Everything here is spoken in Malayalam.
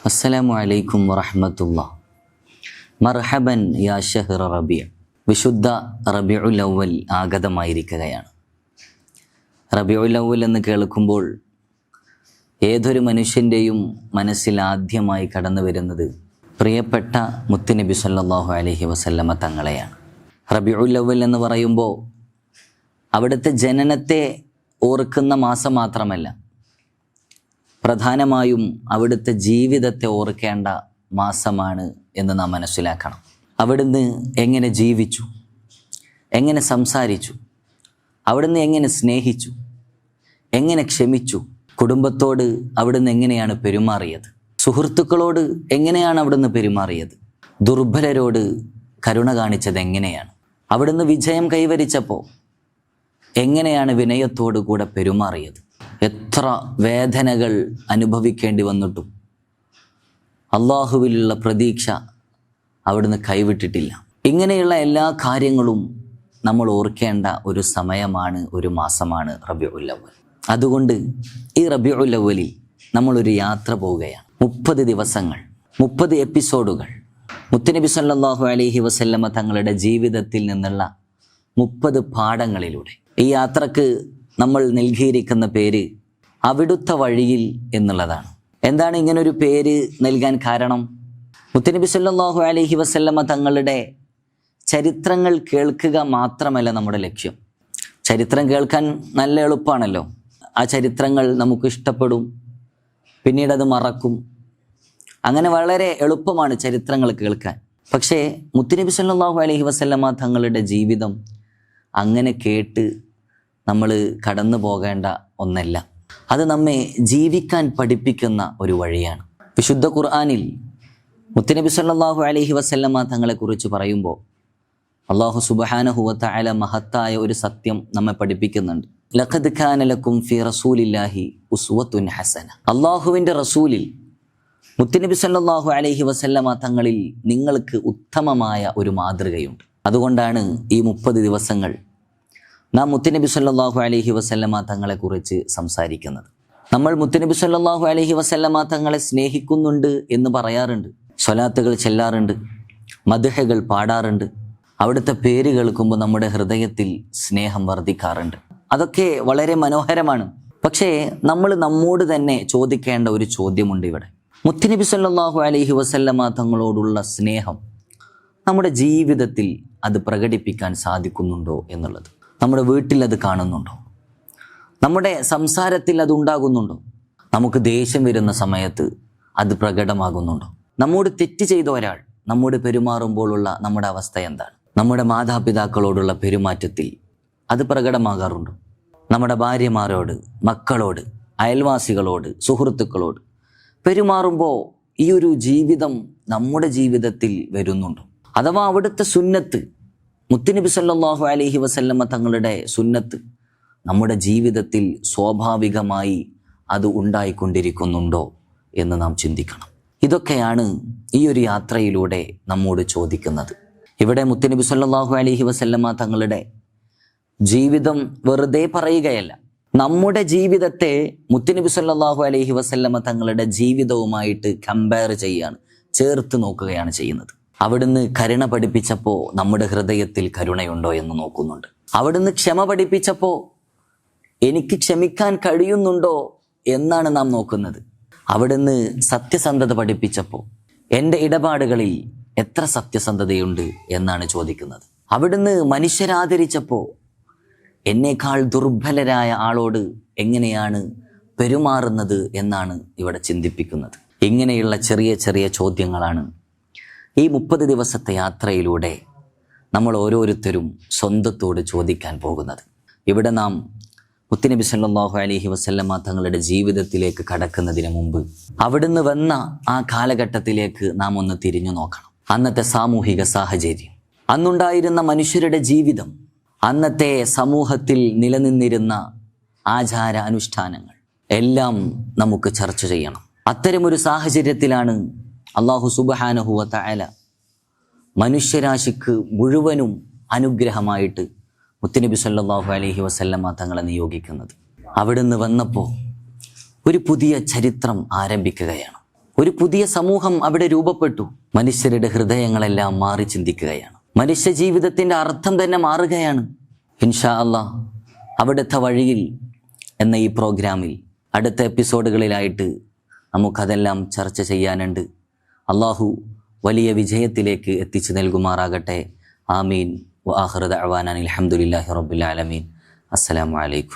അസ്സലാമു അലൈക്കും വറഹ്മത്തുള്ളാഹി. മർഹബൻ യാ ഷഹ്റ റബീഅ. വിശുദ്ധ റബീഉൽ അവ്വൽ ആഗതമായിരിക്കുകയാണ്. റബീഉൽ അവ്വൽ എന്ന് കേൾക്കുമ്പോൾ ഏതൊരു മനുഷ്യൻ്റെയും മനസ്സിൽ ആദ്യമായി കടന്നു വരുന്നത് പ്രിയപ്പെട്ട മുത്തുനബി സല്ലല്ലാഹു അലൈഹി വസല്ലമ തങ്ങളെയാണ്. റബീഉൽ അവ്വൽ എന്ന് പറയുമ്പോൾ അവിടുത്തെ ജനനത്തെ ഓർക്കുന്ന മാസം മാത്രമല്ല, പ്രധാനമായും അവിടുത്തെ ജീവിതത്തെ ഓർക്കേണ്ട മാസമാണ് എന്ന് നാം മനസ്സിലാക്കണം. അവിടുന്ന് എങ്ങനെ ജീവിച്ചു, എങ്ങനെ സംസാരിച്ചു, അവിടുന്ന് എങ്ങനെ സ്നേഹിച്ചു, എങ്ങനെ ക്ഷമിച്ചു, കുടുംബത്തോട് അവിടുന്ന് എങ്ങനെയാണ് പെരുമാറിയത്, സുഹൃത്തുക്കളോട് എങ്ങനെയാണ് അവിടുന്ന് പെരുമാറിയത്, ദുർബലരോട് കരുണ കാണിച്ചത് എങ്ങനെയാണ്, അവിടുന്ന് വിജയം കൈവരിച്ചപ്പോൾ എങ്ങനെയാണ് വിനയത്തോടു കൂടെ പെരുമാറിയത്, എത്ര വേദനകൾ അനുഭവിക്കേണ്ടി വന്നിട്ടും അള്ളാഹുവിലുള്ള പ്രതീക്ഷ അവിടുന്ന് കൈവിട്ടിട്ടില്ല. ഇങ്ങനെയുള്ള എല്ലാ കാര്യങ്ങളും നമ്മൾ ഓർക്കേണ്ട ഒരു സമയമാണ്, ഒരു മാസമാണ് റബീഉൽ അവ്വൽ. അതുകൊണ്ട് ഈ റബീഉൽ അവ്വലിൽ നമ്മളൊരു യാത്ര പോവുകയാണ്. 30 ദിവസങ്ങൾ, 30 എപ്പിസോഡുകൾ, മുത്തുനബി സല്ലല്ലാഹു അലൈഹി വസല്ലമ തങ്ങളുടെ ജീവിതത്തിൽ നിന്നുള്ള 30 പാഠങ്ങളിലൂടെ. ഈ യാത്രക്ക് നമ്മൾ നൽകിയിരിക്കുന്ന പേര് അവിടുത്തെ വഴിയിൽ എന്നുള്ളതാണ്. എന്താണ് ഇങ്ങനൊരു പേര് നൽകാൻ കാരണം? മുത്തുനബി സല്ലല്ലാഹു അലൈഹി വസല്ലമ തങ്ങളുടെ ചരിത്രങ്ങൾ കേൾക്കുക മാത്രമല്ല നമ്മുടെ ലക്ഷ്യം. ചരിത്രം കേൾക്കാൻ നല്ല എളുപ്പമാണല്ലോ. ആ ചരിത്രങ്ങൾ നമുക്ക് ഇഷ്ടപ്പെടും, പിന്നീട് അത് മറക്കും. അങ്ങനെ വളരെ എളുപ്പമാണ് ചരിത്രങ്ങൾ കേൾക്കാൻ. പക്ഷേ മുത്തുനബി സല്ലല്ലാഹു അലൈഹി വസല്ലമ തങ്ങളുടെ ജീവിതം അങ്ങനെ കേട്ട് നമ്മൾ കടന്നു പോകേണ്ട ഒന്നല്ല. അത് നമ്മെ ജീവിക്കാൻ പഠിപ്പിക്കുന്ന ഒരു വഴിയാണ്. വിശുദ്ധ ഖുർആനിൽ മുത്തുനബി സല്ലല്ലാഹു അലൈഹി വസല്ലമ തങ്ങളെക്കുറിച്ച് പറയുമ്പോൾ അല്ലാഹു സുബ്ഹാനഹു വ തആല മഹത്തായ ഒരു സത്യം നമ്മെ പഠിപ്പിക്കുന്നുണ്ട്. ലഖദ് കാന ലക്കും ഫീ റസൂലില്ലാഹി ഉസ്വത്തുൻ ഹസന. അല്ലാഹുവിൻ്റെ റസൂലിൽ മുത്തുനബി സല്ലല്ലാഹു അലൈഹി വസല്ലമ തങ്ങളിൽ നിങ്ങൾക്ക് ഉത്തമമായ ഒരു മാതൃകയുണ്ട്. അതുകൊണ്ടാണ് ഈ 30 ദിവസങ്ങൾ നാം മുത്തുനബി സല്ലല്ലാഹു അലൈഹി വസല്ലമ തങ്ങളെക്കുറിച്ച് സംസാരിക്കുന്നത്. നമ്മൾ മുത്തുനബി സല്ലല്ലാഹു അലൈഹി വസല്ലമ തങ്ങളെ സ്നേഹിക്കുന്നുണ്ട് എന്ന് പറയാറുണ്ട്, സ്വലാത്തുകൾ ചെല്ലാറുണ്ട്, മദ്ഹകൾ പാടാറുണ്ട്. അവിടുത്തെ പേര് കേൾക്കുമ്പോൾ നമ്മുടെ ഹൃദയത്തിൽ സ്നേഹം വർദ്ധിക്കാറുണ്ട്. അതൊക്കെ വളരെ മനോഹരമാണ്. പക്ഷേ നമ്മൾ നമ്മോട് തന്നെ ചോദിക്കേണ്ട ഒരു ചോദ്യമുണ്ട് ഇവിടെ. മുത്തുനബി സല്ലല്ലാഹു അലൈഹി വസല്ലമ തങ്ങളോടുള്ള സ്നേഹം നമ്മുടെ ജീവിതത്തിൽ അത് പ്രകടിപ്പിക്കാൻ സാധിക്കുന്നുണ്ടോ എന്നുള്ളത്. നമ്മുടെ വീട്ടിൽ അത് കാണുന്നുണ്ടോ? നമ്മുടെ സംസാരത്തിൽ അത് ഉണ്ടാകുന്നുണ്ടോ? നമുക്ക് ദേഷ്യം വരുന്ന സമയത്ത് അത് പ്രകടമാകുന്നുണ്ടോ? നമ്മോട് തെറ്റ് ചെയ്ത ഒരാൾ നമ്മോട് പെരുമാറുമ്പോഴുള്ള നമ്മുടെ അവസ്ഥ എന്താണ്? നമ്മുടെ മാതാപിതാക്കളോടുള്ള പെരുമാറ്റത്തിൽ അത് പ്രകടമാകാറുണ്ടോ? നമ്മുടെ ഭാര്യമാരോട്, മക്കളോട്, അയൽവാസികളോട്, സുഹൃത്തുക്കളോട് പെരുമാറുമ്പോൾ ഈ ഒരു ജീവിതം നമ്മുടെ ജീവിതത്തിൽ വരുന്നുണ്ടോ? അഥവാ അവിടുത്തെ സുന്നത്ത്, മുത്തുനബി സല്ലല്ലാഹു അലൈഹി വസല്ലമ തങ്ങളുടെ സുന്നത്ത് നമ്മുടെ ജീവിതത്തിൽ സ്വാഭാവികമായി അത് ഉണ്ടായിക്കൊണ്ടിരിക്കുന്നുണ്ടോ എന്ന് നാം ചിന്തിക്കണം. ഇതൊക്കെയാണ് ഈ ഒരു യാത്രയിലൂടെ നമ്മോട് ചോദിക്കുന്നത്. ഇവിടെ മുത്തുനബി സല്ലല്ലാഹു അലൈഹി വസല്ലമ തങ്ങളുടെ ജീവിതം വെറുതെ പറയുകയല്ല, നമ്മുടെ ജീവിതത്തെ മുത്തുനബി സല്ലല്ലാഹു അലൈഹി വസല്ലമ തങ്ങളുടെ ജീവിതവുമായിട്ട് കമ്പയർ ചെയ്യാണ്, ചേർത്ത് നോക്കുകയാണ് ചെയ്യുന്നത്. അവിടുന്ന് കരുണ പഠിപ്പിച്ചപ്പോൾ നമ്മുടെ ഹൃദയത്തിൽ കരുണയുണ്ടോ എന്ന് നോക്കുന്നുണ്ട്. അവിടുന്ന് ക്ഷമ പഠിപ്പിച്ചപ്പോൾ എനിക്ക് ക്ഷമിക്കാൻ കഴിയുന്നുണ്ടോ എന്നാണ് നാം നോക്കുന്നത്. അവിടുന്ന് സത്യസന്ധത പഠിപ്പിച്ചപ്പോൾ എൻ്റെ ഇടപാടുകളിൽ എത്ര സത്യസന്ധതയുണ്ട് എന്നാണ് ചോദിക്കുന്നത്. അവിടുന്ന് മനുഷ്യരാദരിച്ചപ്പോൾ എന്നേക്കാൾ ദുർബലരായ ആളോട് എങ്ങനെയാണ് പെരുമാറുന്നത് എന്നാണ് ഇവിടെ ചിന്തിപ്പിക്കുന്നത്. ഇങ്ങനെയുള്ള ചെറിയ ചെറിയ ചോദ്യങ്ങളാണ് ഈ 30 ദിവസത്തെ യാത്രയിലൂടെ നമ്മൾ ഓരോരുത്തരും സ്വന്തത്തോട് ചോദിക്കാൻ പോകുന്നത്. ഇവിടെ നാം മുത്തുനബി സല്ലല്ലാഹു അലൈഹി വസല്ലമ തങ്ങളുടെ ജീവിതത്തിലേക്ക് കടക്കുന്നതിന് മുമ്പ് അവിടുന്ന് വന്ന ആ കാലഘട്ടത്തിലേക്ക് നാം ഒന്ന് തിരിഞ്ഞു നോക്കണം. അന്നത്തെ സാമൂഹിക സാഹചര്യം, അന്നുണ്ടായിരുന്ന മനുഷ്യരുടെ ജീവിതം, അന്നത്തെ സമൂഹത്തിൽ നിലനിന്നിരുന്ന ആചാര അനുഷ്ഠാനങ്ങൾ എല്ലാം നമുക്ക് ചർച്ച ചെയ്യണം. അത്തരമൊരു സാഹചര്യത്തിലാണ് അല്ലാഹു സുബ്ഹാനഹു വ തആല മനുഷ്യരാശിക്ക് മുഴുവനും അനുഗ്രഹമായിട്ട് മുത്തുനബി സല്ലല്ലാഹു അലൈഹി വസല്ലമ തങ്ങളെ നിയോഗിക്കുന്നത്. അവിടുന്ന് വന്നപ്പോൾ ഒരു പുതിയ ചരിത്രം ആരംഭിക്കുകയാണ്. ഒരു പുതിയ സമൂഹം അവിടെ രൂപപ്പെട്ടു. മനുഷ്യരുടെ ഹൃദയങ്ങളെല്ലാം മാറി ചിന്തിക്കുകയാണ്. മനുഷ്യ ജീവിതത്തിൻ്റെ അർത്ഥം തന്നെ മാറുകയാണ്. ഇൻഷാ അല്ലാഹ് അവിടുത്തെ വഴിയിൽ എന്ന ഈ പ്രോഗ്രാമിൽ അടുത്ത എപ്പിസോഡുകളിലായിട്ട് നമുക്കതെല്ലാം ചർച്ച ചെയ്യാനുണ്ട്. അള്ളാഹു വലിയ വിജയത്തിലേക്ക് എത്തിച്ചു നൽകുമാറാകട്ടെ. ആമീൻ. വ ആഖിറു ദഅ്വാനാ അൽഹംദുലില്ലാഹി റബ്ബിൽ ആലമീൻ. അസ്സലാമു അലൈക്കും.